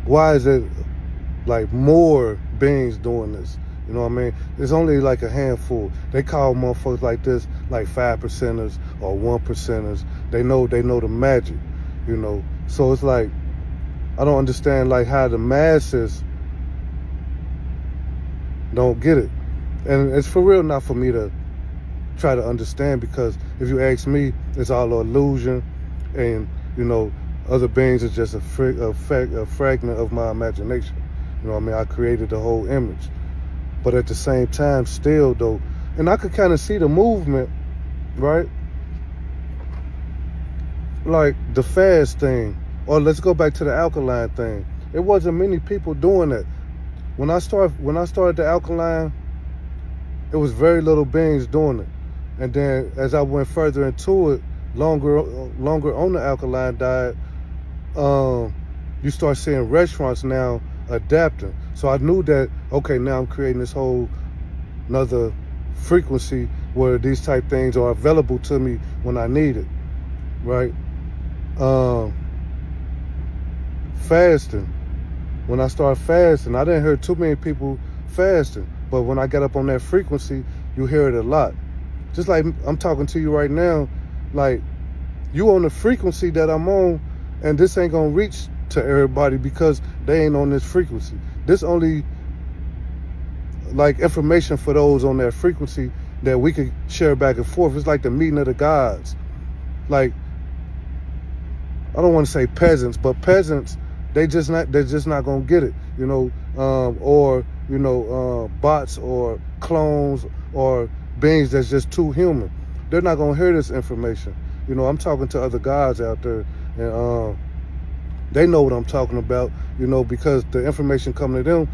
why is it like more beings doing this? You know what I mean? It's only like a handful. They call motherfuckers like this like 5%ers or 1%ers. They know the magic, you know. So it's like I don't understand like how the masses don't get it. And it's for real not for me to try to understand, because if you ask me, it's all an illusion, and you know, other beings is just a fragment of my imagination. You know what I mean? I created the whole image. But at the same time, still though, and I could kind of see the movement, right? Like the fast thing, or let's go back to the alkaline thing. It wasn't many people doing that. When I started the alkaline, it was very little beings doing it. And then as I went further into it, longer on the alkaline diet, you start seeing restaurants now adapting. So I knew that, okay, now I'm creating this whole another frequency where these type things are available to me when I need it, right? Um, Fasting. When I started fasting, I didn't hear too many people fasting, but when I got up on that frequency, you hear it a lot. Just like I'm talking to you right now, like you on the frequency that I'm on, and this ain't gonna reach to everybody because they ain't on this frequency. This only like information for those on that frequency that we could share back and forth. It's like the meeting of the gods. Like, I don't want to say peasants, but peasants, they're just not gonna get it, you know, or you know, bots or clones or beings that's just too human. They're not gonna hear this information. You know, I'm talking to other gods out there, and they know what I'm talking about, you know, because the information coming to them,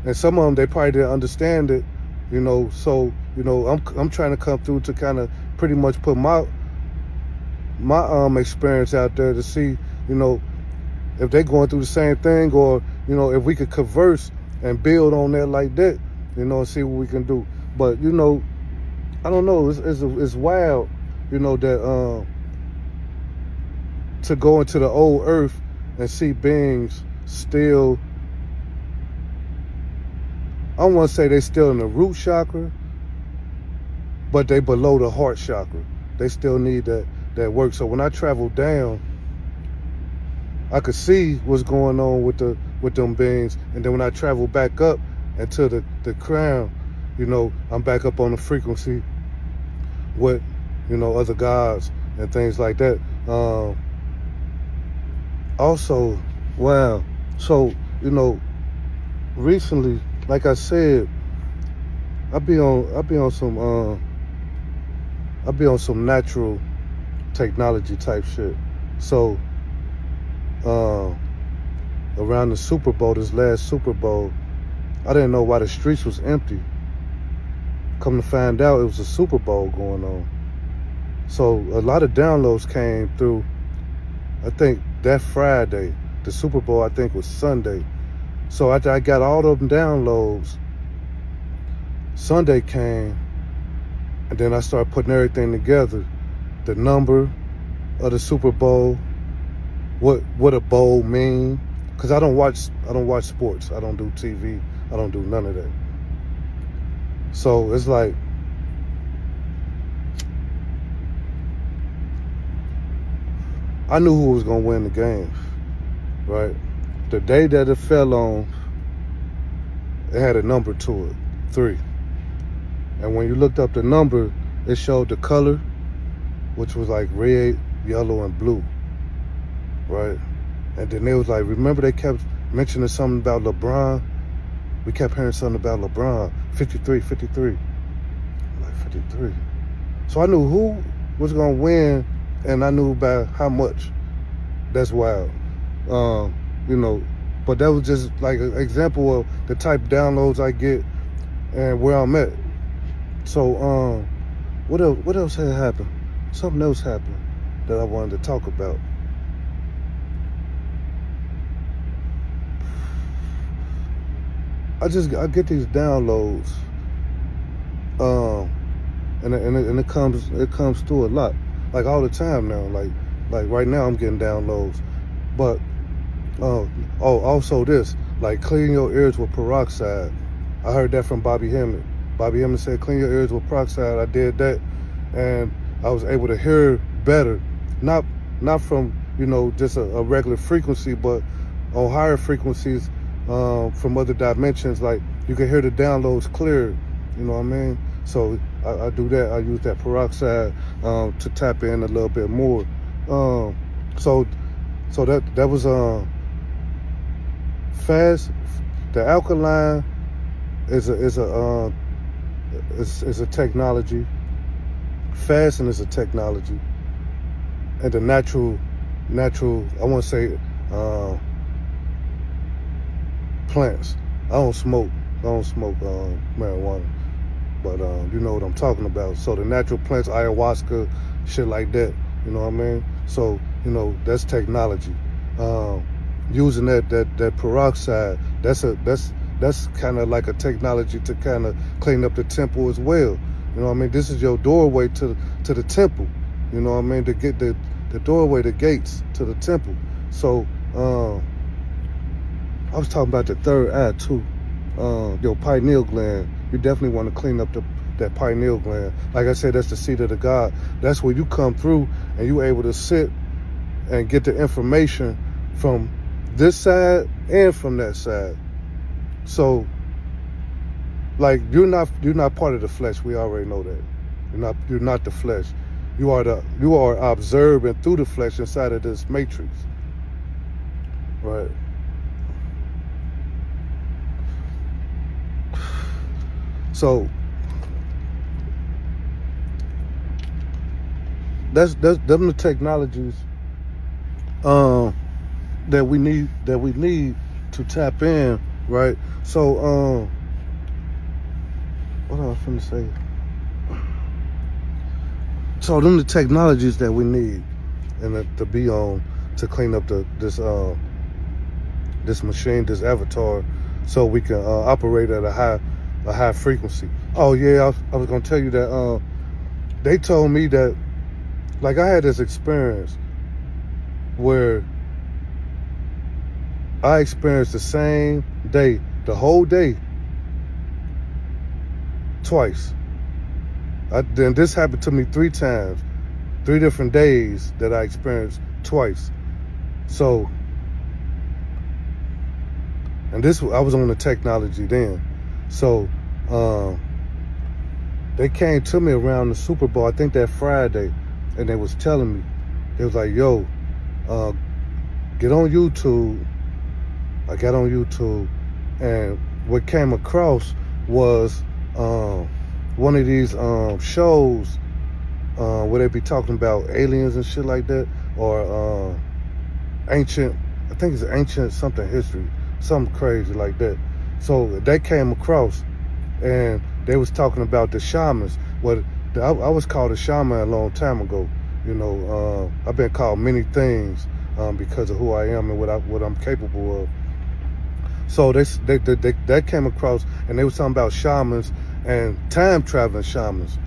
and some of them they probably didn't understand it, you know. So you know, I'm trying to come through to kind of pretty much put my experience out there to see, you know, if they're going through the same thing, or you know, if we could converse and build on that like that, you know, and see what we can do. But you know, I don't know, it's wild, you know, that to go into the old earth and see beings still, I don't want to say they still in the root chakra, but they below the heart chakra. They still need that work. So when I travel down, I could see what's going on with them beings, and then when I travel back up into the crown, you know, I'm back up on the frequency with, you know, other gods and things like that. Also, wow. So, you know, recently, like I said, I be on some natural technology type shit. So, around the Super Bowl, this last Super Bowl, I didn't know why the streets was empty. Come to find out, it was a Super Bowl going on. So a lot of downloads came through. I think that Friday, the Super Bowl, I think was Sunday. So after I got all of them downloads, Sunday came, and then I started putting everything together. The number of the Super Bowl, what a bowl mean, because I don't watch sports. I don't do TV. I don't do none of that. So it's like, I knew who was gonna win the game, right? The day that it fell on, it had a number to it, 3. And when you looked up the number, it showed the color, which was like red, yellow, and blue, right? And then they was like, remember they kept mentioning something about LeBron? We kept hearing something about LeBron, 53, 53. Like 53. So I knew who was gonna win, and I knew about how much. That's wild. You know, but that was just like an example of the type of downloads I get and where I'm at. So what else had happened? Something else happened that I wanted to talk about. I get these downloads, and it comes through a lot, like all the time now. Like right now I'm getting downloads, but Also this, like clean your ears with peroxide. I heard that from Bobby Hemmett. Bobby Hemmett said, clean your ears with peroxide. I did that, and I was able to hear better. Not from, just a regular frequency, but on higher frequencies, from other dimensions. Like you can hear the downloads clear. You know what I mean? So I do that. I use that peroxide to tap in a little bit more. So that was fast. The alkaline is a technology. Fasting is a technology, and the natural. I want to say plants. I don't smoke marijuana, but you know what I'm talking about. So the natural plants, ayahuasca, shit like that. You know what I mean? So that's technology. Using that peroxide, that's kind of like a technology to kind of clean up the temple as well. You know what I mean? This is your doorway to the temple. You know what I mean? To get the doorway, the gates to the temple. So I was talking about the third eye too. Your pineal gland. You definitely want to clean up that pineal gland. Like I said, that's the seat of the God. That's where you come through and you able to sit and get the information from this side and from that side. So, like you're not part of the flesh. We already know that. You're not the flesh. You are observing through the flesh inside of this matrix. Right. So that's them the technologies that we need to tap in, right? So what I was finna say. So them the technologies that we need and to be on to clean up this machine, this avatar, so we can operate at a high frequency. Oh yeah, I was gonna tell you that they told me that, like, I had this experience where I experienced the same day, the whole day, twice. Then this happened to me 3 times, 3 different days that I experienced twice. So, and I was on the technology then. So, they came to me around the Super Bowl, I think that Friday, and they was telling me, they was like, yo, get on YouTube. I got on YouTube, and what came across was one of these shows where they be talking about aliens and shit like that, or ancient, I think it's ancient something history, something crazy like that. So they came across, and they was talking about the shamans. I was called a shaman a long time ago. I've been called many things because of who I am and what I'm capable of. So they came across, and they was talking about shamans and time traveling shamans.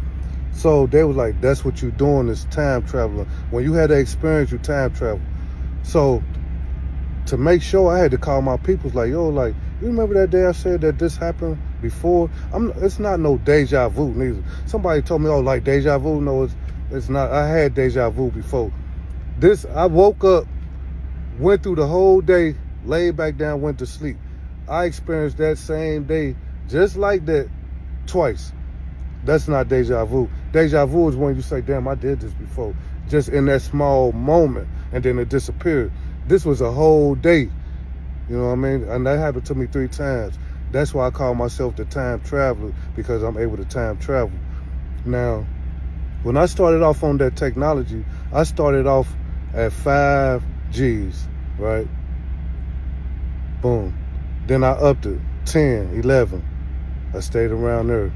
So they was like, that's what you're doing, is time traveling. When you had that experience, you time travel. So to make sure, I had to call my peoples, like, yo, like, you remember that day I said that this happened before? It's not no deja vu neither. Somebody told me, oh, like deja vu. No, it's not. I had deja vu before. I woke up, went through the whole day, laid back down, went to sleep. I experienced that same day, just like that, twice. That's not deja vu. Deja vu is when you say, damn, I did this before, just in that small moment, and then it disappeared. This was a whole day, you know what I mean? And that happened to me 3 times. That's why I call myself the time traveler, because I'm able to time travel. Now, when I started off on that technology, I started off at 5 G's, right? Boom. Then I upped it, 10, 11. I stayed around there.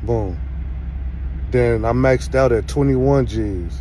Boom. Then I maxed out at 21 G's.